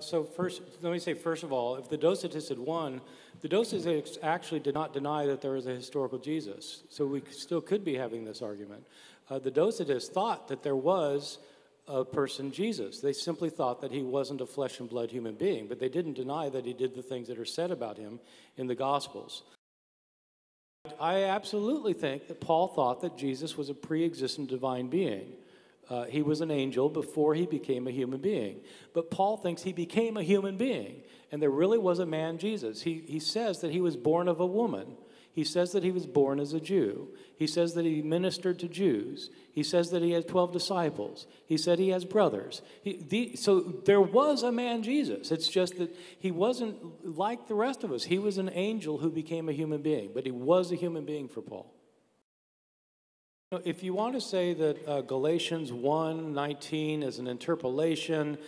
So first, let me say, first of all, if the Docetists had won, the Docetists actually did not deny that there was a historical Jesus. So we still could be having this argument. The Docetists thought that there was a person, Jesus. They simply thought that he wasn't a flesh and blood human being, but they didn't deny that he did the things that are said about him in the Gospels. I absolutely think that Paul thought that Jesus was a pre-existent divine being. He was an angel before he became a human being. But Paul thinks he became a human being, and there really was a man, Jesus. He says that he was born of a woman. He says that he was born as a Jew. He says that he ministered to Jews. He says that he had 12 disciples. He said he has brothers. So there was a man, Jesus. It's just that he wasn't like the rest of us. He was an angel who became a human being, but he was a human being for Paul. If you want to say that Galatians 1:19 is an interpolation,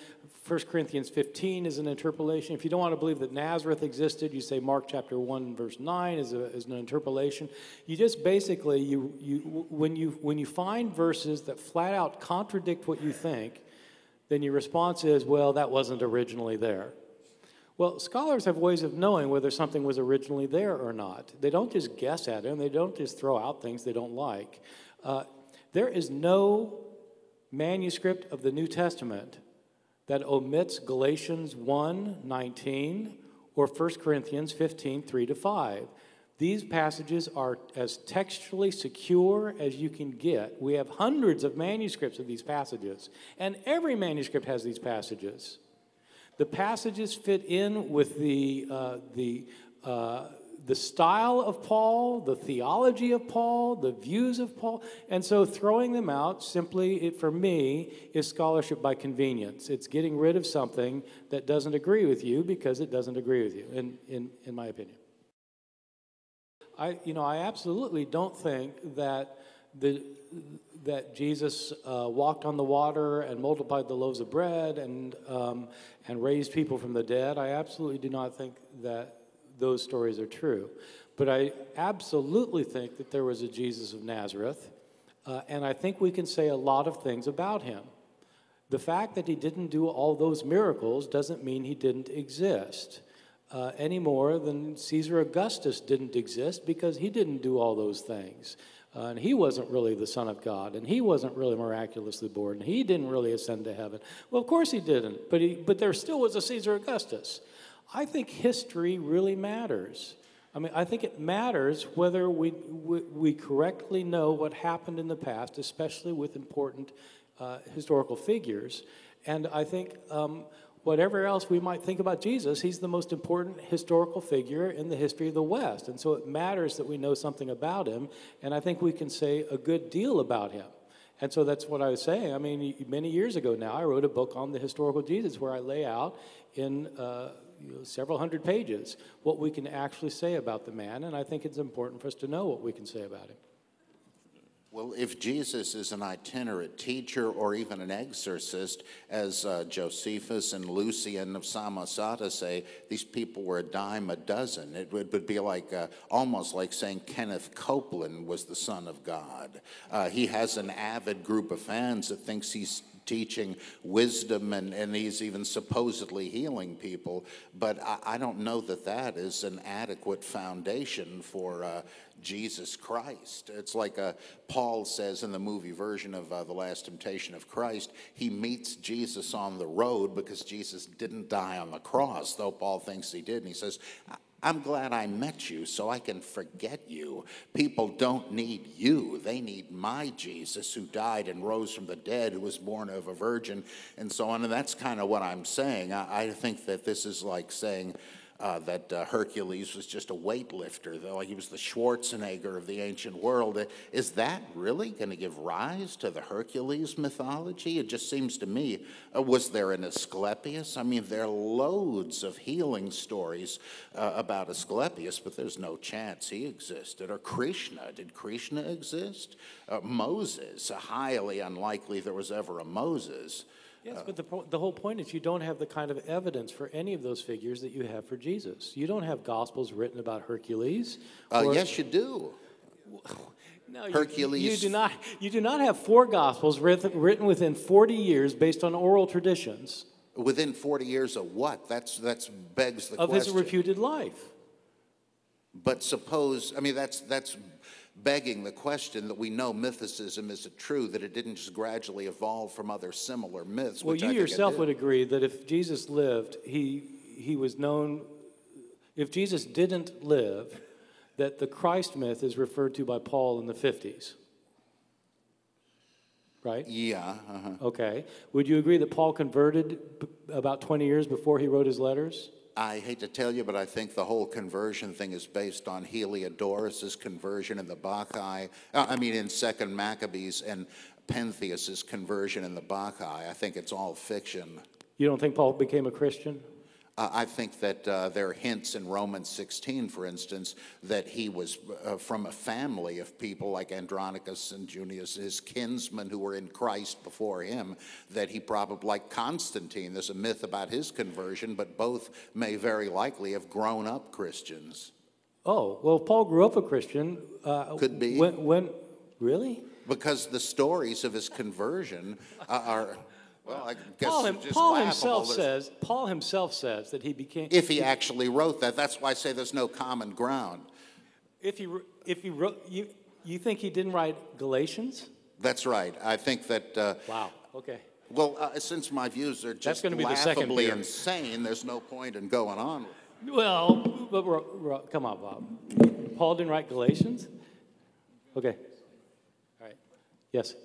1 Corinthians 15 is an interpolation. If you don't want to believe that Nazareth existed, you say Mark chapter 1 verse 9 is an interpolation. You just basically, when you find verses that flat out contradict what you think, then your response is, well, that wasn't originally there. Well, scholars have ways of knowing whether something was originally there or not. They don't just guess at it, and they don't just throw out things they don't like. There is no manuscript of the New Testament that omits Galatians 1:19 or 1 Corinthians 15:3-5. These passages are as textually secure as you can get. We have hundreds of manuscripts of these passages, and every manuscript has these passages. The passages fit in with the style of Paul, the theology of Paul, the views of Paul. And so throwing them out simply, for me, is scholarship by convenience. It's getting rid of something that doesn't agree with you because it doesn't agree with you, in my opinion. I absolutely don't think that Jesus walked on the water and multiplied the loaves of bread and raised people from the dead. I absolutely do not think that those stories are true. But I absolutely think that there was a Jesus of Nazareth, and I think we can say a lot of things about him. The fact that he didn't do all those miracles doesn't mean he didn't exist, any more than Caesar Augustus didn't exist because he didn't do all those things. And he wasn't really the Son of God, and he wasn't really miraculously born, and he didn't really ascend to heaven. Well, of course he didn't, but there still was a Caesar Augustus. I think history really matters. I mean, I think it matters whether we correctly know what happened in the past, especially with important historical figures. And I think whatever else we might think about Jesus, he's the most important historical figure in the history of the West. And so it matters that we know something about him, and I think we can say a good deal about him. And so that's what I was saying. I mean, many years ago now, I wrote a book on the historical Jesus where I lay out in several hundred pages what we can actually say about the man, and I think it's important for us to know what we can say about him. Well, if Jesus is an itinerant teacher or even an exorcist, as Josephus and Lucian of Samosata say, these people were a dime a dozen. It would be like almost like saying Kenneth Copeland was the Son of God. He has an avid group of fans that thinks he's teaching wisdom, and he's even supposedly healing people. But I don't know that that is an adequate foundation for Jesus Christ. It's like Paul says in the movie version of The Last Temptation of Christ, he meets Jesus on the road because Jesus didn't die on the cross, though Paul thinks he did. And he says, I'm glad I met you so I can forget you. People don't need you. They need my Jesus who died and rose from the dead, who was born of a virgin, and so on. And that's kind of what I'm saying. I think that this is like saying that Hercules was just a weightlifter, though he was the Schwarzenegger of the ancient world. Is that really going to give rise to the Hercules mythology? It just seems to me, was there an Asclepius? I mean, there are loads of healing stories about Asclepius, but there's no chance he existed. Or Krishna, did Krishna exist? Moses, highly unlikely there was ever a Moses. Yes, but the whole point is you don't have the kind of evidence for any of those figures that you have for Jesus. You don't have Gospels written about Hercules. Yes, you do. No, Hercules. You do not have 4 Gospels written within 40 years based on oral traditions. Within 40 years of what? That's begs the Of question. his reputed life. But suppose, I mean, that's begging the question that we know mythicism is true, that it didn't just gradually evolve from other similar myths. Well, which you I think it yourself did. would agree that if Jesus lived, he was known. If Jesus didn't live, that the Christ myth is referred to by Paul in the 50s. Right? Yeah. Okay. Would you agree that Paul converted about 20 years before he wrote his letters? I hate to tell you, but I think the whole conversion thing is based on Heliodorus' conversion in the Bacchae. In Second Maccabees, and Pentheus' conversion in the Bacchae. I think it's all fiction. You don't think Paul became a Christian? I think that there are hints in Romans 16, for instance, that he was from a family of people like Andronicus and Junius, his kinsmen who were in Christ before him, that he probably, like Constantine, there's a myth about his conversion, but both may very likely have grown up Christians. Oh, well, if Paul grew up a Christian. Could be. When really? Because the stories of his conversion are... Well, I guess Paul himself says that he became. If he actually wrote that, that's why I say there's no common ground. If he wrote, you think he didn't write Galatians? That's right. I think that. Wow. Okay. Well, since my views are just laughably insane, there's no point in going on. Well, but come on, Bob. Paul didn't write Galatians? Okay. All right. Yes.